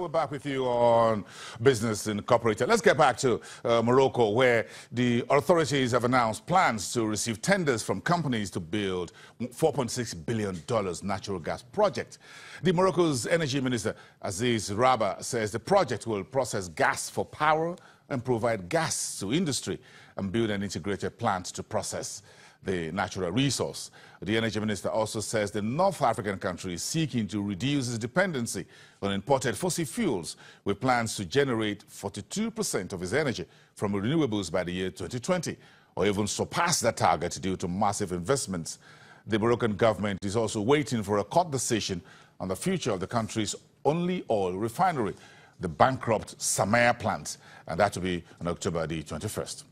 we're back with you on Business Incorporated. Let's get back to Morocco, where the authorities have announced plans to receive tenders from companies to build $4.6 billion natural gas project. The Morocco's energy minister, Aziz Rabah, says the project will process gas for power and provide gas to industry and build an integrated plant to process the natural resource. The energy minister also says the North African country is seeking to reduce its dependency on imported fossil fuels, with plans to generate 42% of its energy from renewables by the year 2020, or even surpass that target due to massive investments. The Moroccan government is also waiting for a court decision on the future of the country's only oil refinery, the bankrupt Samaya plant, and that will be on October the 21st.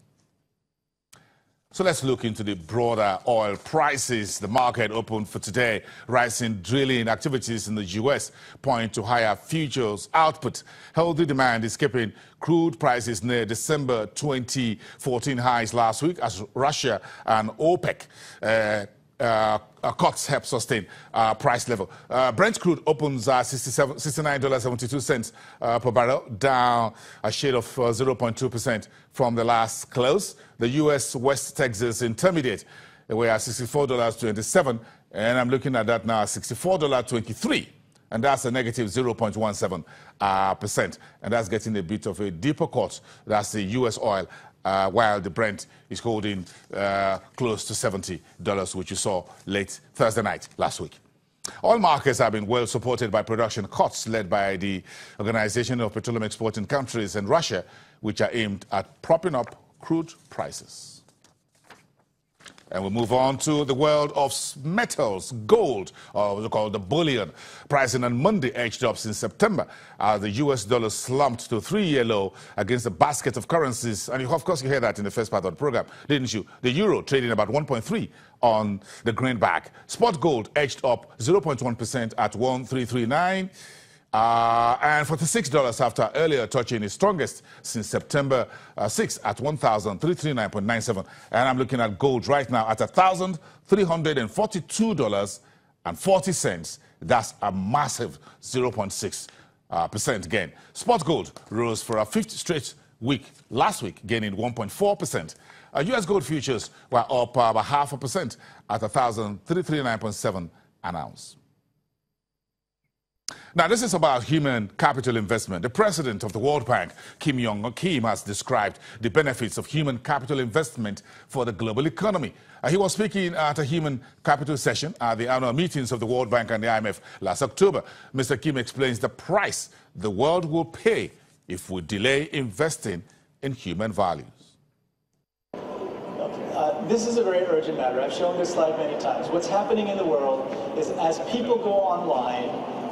So let's look into the broader oil prices. The market opened for today. Rising drilling activities in the U.S. point to higher futures output. Healthy demand is keeping crude prices near December 2014 highs last week as Russia and OPEC cuts help sustain price level. Brent crude opens at $69.72 per barrel, down a shade of 0.2% from the last close. The U.S. West Texas Intermediate, we're at $64.27, and I'm looking at that now at $64.23. And that's a negative 0.17%. And that's getting a bit of a deeper cut. That's the U.S. oil, while the Brent is holding close to $70, which you saw late Thursday night last week. Oil markets have been well supported by production cuts led by the Organization of Petroleum Exporting Countries and Russia, which are aimed at propping up crude prices. And we move on to the world of metals. Gold, or what we call the bullion, pricing on Monday edged up since September as the US dollar slumped to a 3-year low against a basket of currencies. And of course, you heard that in the first part of the program, didn't you? The euro trading about 1.3 on the greenback. Spot gold edged up 0.1% at 1,339. And $46 after earlier touching its strongest since September 6 at $1,339.97. And I'm looking at gold right now at $1,342.40. That's a massive 0.6% gain. Spot gold rose for a 5th straight week last week, gaining 1.4%. U.S. gold futures were up about 0.5% at $1,339.7 an ounce. Now, this is about human capital investment. The president of the World Bank, Kim Yong-Kim, has described the benefits of human capital investment for the global economy. He was speaking at a human capital session at the annual meetings of the World Bank and the IMF last October. Mr. Kim explains the price the world will pay if we delay investing in human values. This is a very urgent matter. I've shown this slide many times. What's happening in the world is as people go online,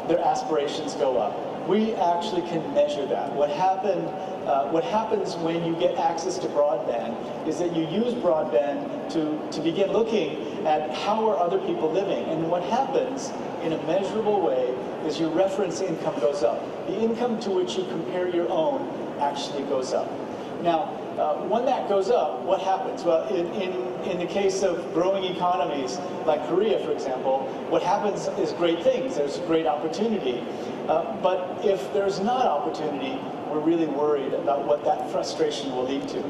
their aspirations go up. We actually can measure that. What happens when you get access to broadband is that you use broadband to begin looking at how are other people living. And what happens in a measurable way is your reference income goes up. The income to which you compare your own actually goes up. Now, when that goes up, what happens? Well, in the case of growing economies like Korea, for example, what happens is great things. There's great opportunity. But if there's not opportunity, we're really worried about what that frustration will lead to.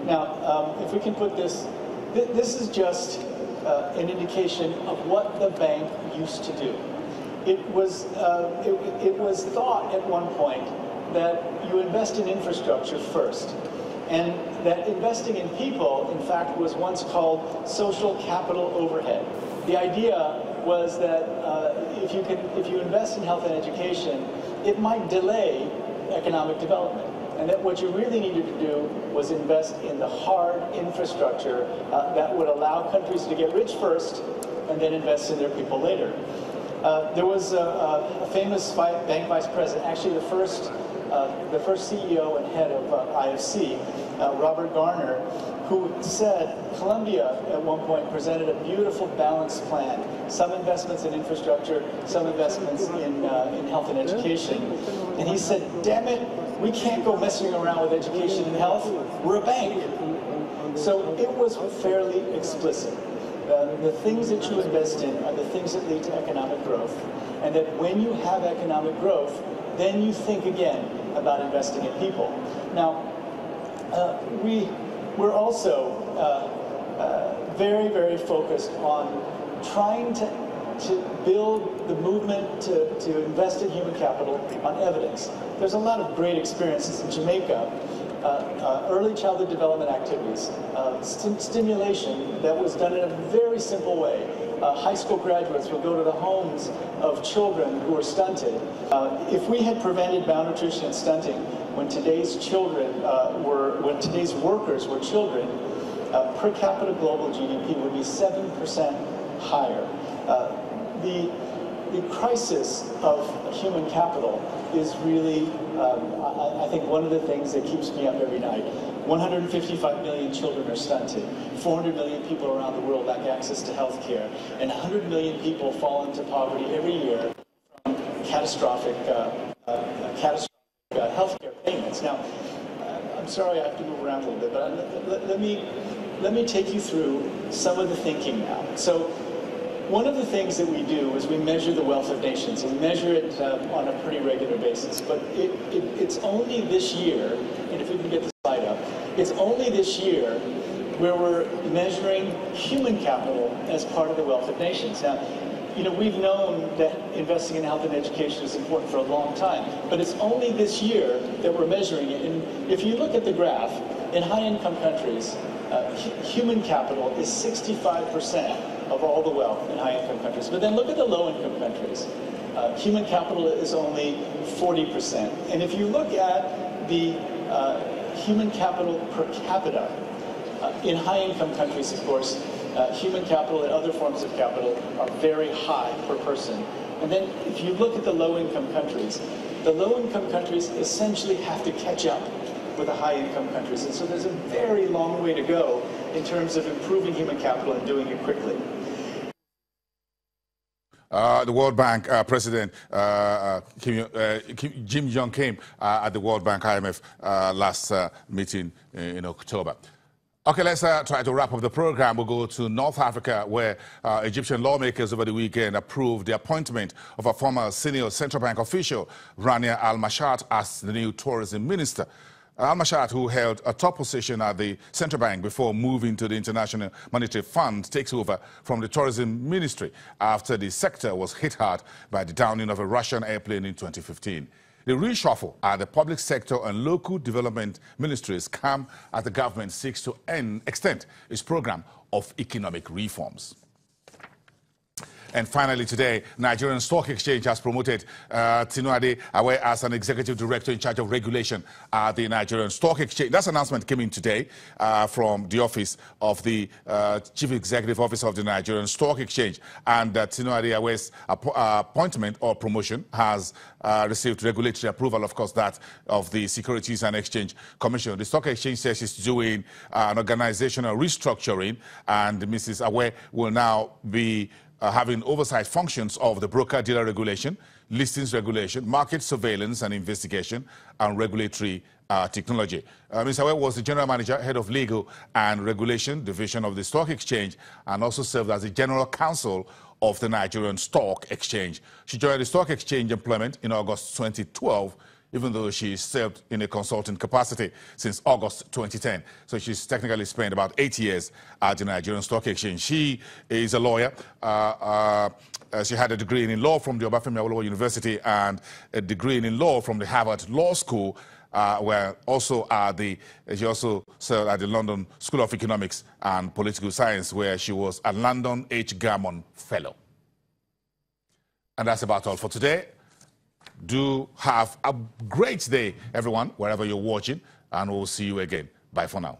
Now, if we can put this, this is just an indication of what the bank used to do. It was thought at one point that you invest in infrastructure first. And that investing in people, in fact, was once called social capital overhead. The idea was that if you invest in health and education, it might delay economic development. And that what you really needed to do was invest in the hard infrastructure that would allow countries to get rich first and then invest in their people later. There was a famous bank vice president, actually the first CEO and head of IFC, Robert Garner, who said Colombia at one point presented a beautiful balanced plan. Some investments in infrastructure, some investments in health and education. And he said, damn it, we can't go messing around with education and health. We're a bank. So it was fairly explicit. The things that you invest in are the things that lead to economic growth. And that when you have economic growth, then you think again about investing in people. Now, we're also very, very focused on trying to build the movement to invest in human capital on evidence. There's a lot of great experiences in Jamaica. Early childhood development activities, stimulation that was done in a very simple way. High school graduates would go to the homes of children who were stunted. If we had prevented malnutrition and stunting when today's children when today's workers were children, per capita global GDP would be 7% higher. The crisis of human capital is really, I think, one of the things that keeps me up every night. 155 million children are stunted. 400 million people around the world lack access to health care. And 100 million people fall into poverty every year from catastrophic health care payments. Now, I'm sorry I have to move around a little bit, but let me take you through some of the thinking now. So, one of the things that we do is we measure the wealth of nations, and we measure it on a pretty regular basis. But it's only this year, and if we can get the slide up, it's only this year where we're measuring human capital as part of the wealth of nations. Now, you know, we've known that investing in health and education is important for a long time, but it's only this year that we're measuring it. And if you look at the graph, in high-income countries, human capital is 65% of all the wealth in high-income countries. But then look at the low-income countries. Human capital is only 40%. And if you look at the human capital per capita, in high-income countries, of course, human capital and other forms of capital are very high per person. And then if you look at the low-income countries essentially have to catch up with the high-income countries. And so there's a very long way to go in terms of improving human capital and doing it quickly. The World Bank President Jim Young came at the World Bank IMF last meeting in October. Okay, let's try to wrap up the program. We'll go to North Africa, where Egyptian lawmakers over the weekend approved the appointment of a former senior central bank official, Rania Al-Mashat, as the new tourism minister. Al-Mashat, who held a top position at the central bank before moving to the International Monetary Fund, takes over from the tourism ministry after the sector was hit hard by the downing of a Russian airplane in 2015. The reshuffle at the public sector and local development ministries come as the government seeks to extend its program of economic reforms. And finally today, Nigerian Stock Exchange has promoted Tinuade Awe as an executive director in charge of regulation at the Nigerian Stock Exchange. That announcement came in today from the office of the Chief Executive Officer of the Nigerian Stock Exchange. And Tinuade Awe's appointment or promotion has received regulatory approval, of course, that of the Securities and Exchange Commission. The Stock Exchange says it's doing an organizational restructuring, and Mrs. Awe will now be having oversight functions of the broker-dealer regulation, listings regulation, market surveillance and investigation, and regulatory technology. Ms. Awe was the general manager, head of legal and regulation division of the Stock Exchange, and also served as the general counsel of the Nigerian Stock Exchange. She joined the Stock Exchange employment in August 2012, even though she served in a consulting capacity since August 2010. So she's technically spent about 8 years at the Nigerian Stock Exchange. She is a lawyer. She had a degree in law from the Obafemi Awolowo University and a degree in law from the Harvard Law School, where she also served at the London School of Economics and Political Science, where she was a London H. Gammon Fellow. And that's about all for today. Do have a great day, everyone, wherever you're watching, and we'll see you again. Bye for now.